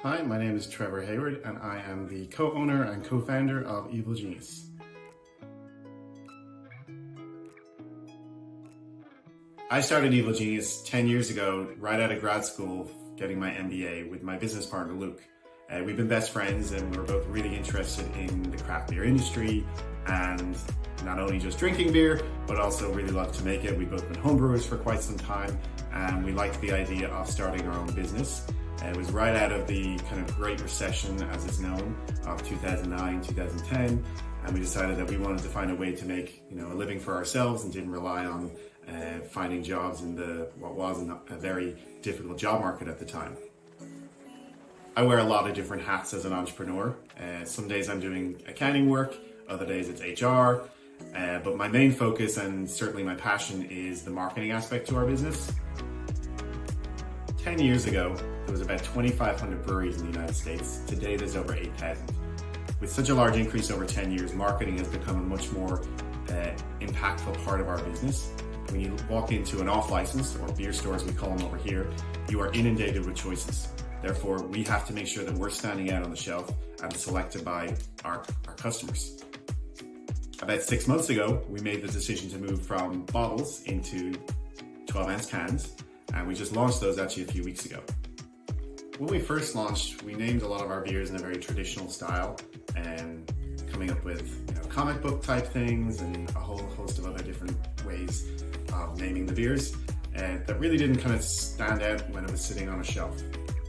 Hi, my name is Trevor Hayward and I am the co-owner and co-founder of Evil Genius. I started Evil Genius 10 years ago, right out of grad school, getting my MBA with my business partner, Luke. We've been best friends and we're both really interested in the craft beer industry and not only just drinking beer, but also really love to make it. We've both been homebrewers for quite some time and we liked the idea of starting our own business. It was right out of the kind of Great Recession, as it's known, of 2009, 2010, and we decided that we wanted to find a way to make a living for ourselves and didn't rely on finding jobs in what was a very difficult job market at the time. I wear a lot of different hats as an entrepreneur. Some days I'm doing accounting work, other days it's HR, but my main focus and certainly my passion is the marketing aspect to our business. 10 years ago, there was about 2,500 breweries in the United States. Today, there's over 8,000. With such a large increase over 10 years, marketing has become a much more impactful part of our business. When you walk into an off-license, or beer stores we call them over here, you are inundated with choices. Therefore, we have to make sure that we're standing out on the shelf and selected by our customers. About 6 months ago, we made the decision to move from bottles into 12-ounce cans, and we just launched those actually a few weeks ago. When we first launched, we named a lot of our beers in a very traditional style and coming up with comic book type things and a whole host of other different ways of naming the beers that really didn't kind of stand out when it was sitting on a shelf.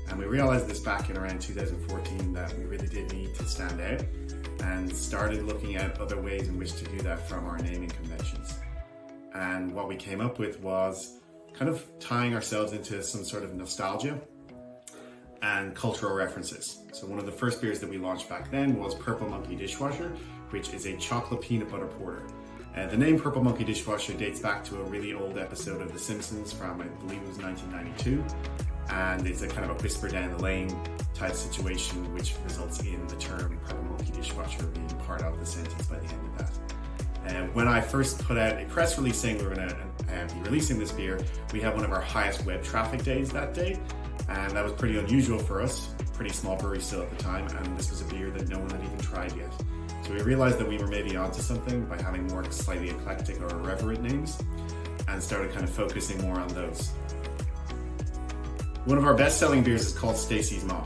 And we realized this back in around 2014 that we really did need to stand out and started looking at other ways in which to do that from our naming conventions. And what we came up with was kind of tying ourselves into some sort of nostalgia and cultural references. So one of the first beers that we launched back then was Purple Monkey Dishwasher, which is a chocolate peanut butter porter. The name Purple Monkey Dishwasher dates back to a really old episode of The Simpsons from, I believe it was 1992. And it's a kind of a whisper down the lane type situation, which results in the term Purple Monkey Dishwasher being part of the sentence by the end of that. When I first put out a press release saying we were going to be releasing this beer, we had one of our highest web traffic days that day, and that was pretty unusual for us, pretty small brewery still at the time, and this was a beer that no one had even tried yet. So we realized that we were maybe onto something by having more slightly eclectic or irreverent names, and started kind of focusing more on those. One of our best-selling beers is called Stacy's Mom.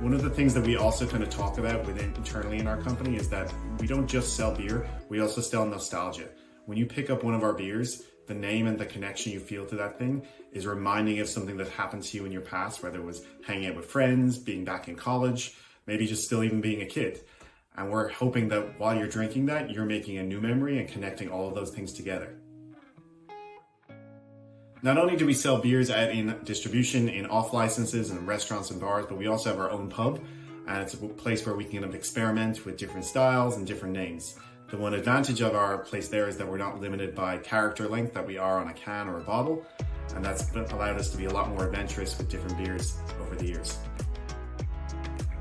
One of the things that we also kind of talk about internally in our company is that we don't just sell beer, we also sell nostalgia. When you pick up one of our beers, the name and the connection you feel to that thing is reminding you of something that happened to you in your past, whether it was hanging out with friends, being back in college, maybe just still even being a kid. And we're hoping that while you're drinking that, you're making a new memory and connecting all of those things together. Not only do we sell beers out in distribution in off licenses and restaurants and bars, but we also have our own pub, and it's a place where we can kind of experiment with different styles and different names. The one advantage of our place there is that we're not limited by character length that we are on a can or a bottle, and that's allowed us to be a lot more adventurous with different beers over the years.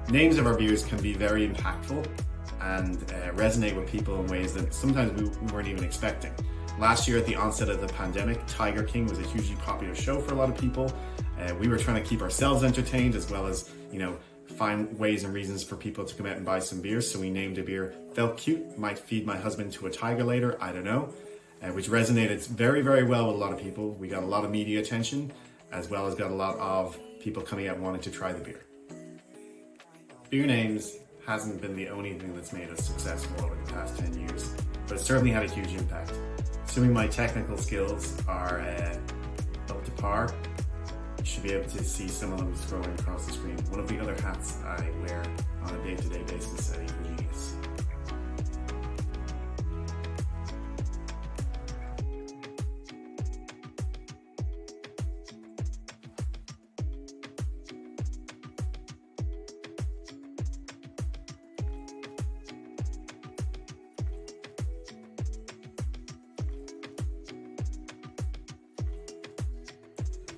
Names of our beers can be very impactful and resonate with people in ways that sometimes we weren't even expecting. Last year at the onset of the pandemic, Tiger King was a hugely popular show for a lot of people. We were trying to keep ourselves entertained as well as, find ways and reasons for people to come out and buy some beers. So we named a beer Felt Cute, Might Feed My Husband to a Tiger Later, I don't know, which resonated very, very well with a lot of people. We got a lot of media attention as well as got a lot of people coming out wanting to try the beer. Beer names hasn't been the only thing that's made us successful over the past 10 years, but it certainly had a huge impact. Assuming my technical skills are up to par, you should be able to see some of them scrolling across the screen. One of the other hats I wear on a day-to-day basis at Evil Genius.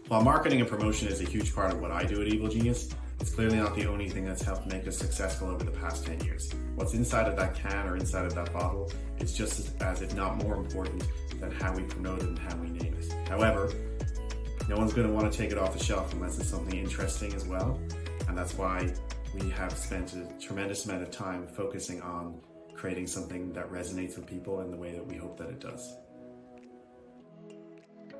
While marketing and promotion is a huge part of what I do at Evil Genius, it's clearly not the only thing that's helped make us successful over the past 10 years. What's inside of that can or inside of that bottle is just as if not more important than how we promote it and how we name it. However, no one's going to want to take it off the shelf unless it's something interesting as well. And that's why we have spent a tremendous amount of time focusing on creating something that resonates with people in the way that we hope that it does.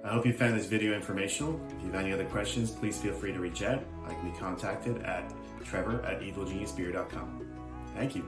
I hope you found this video informational. If you have any other questions, please feel free to reach out. I can be contacted at trevor@evilgeniusbeer.com. Thank you.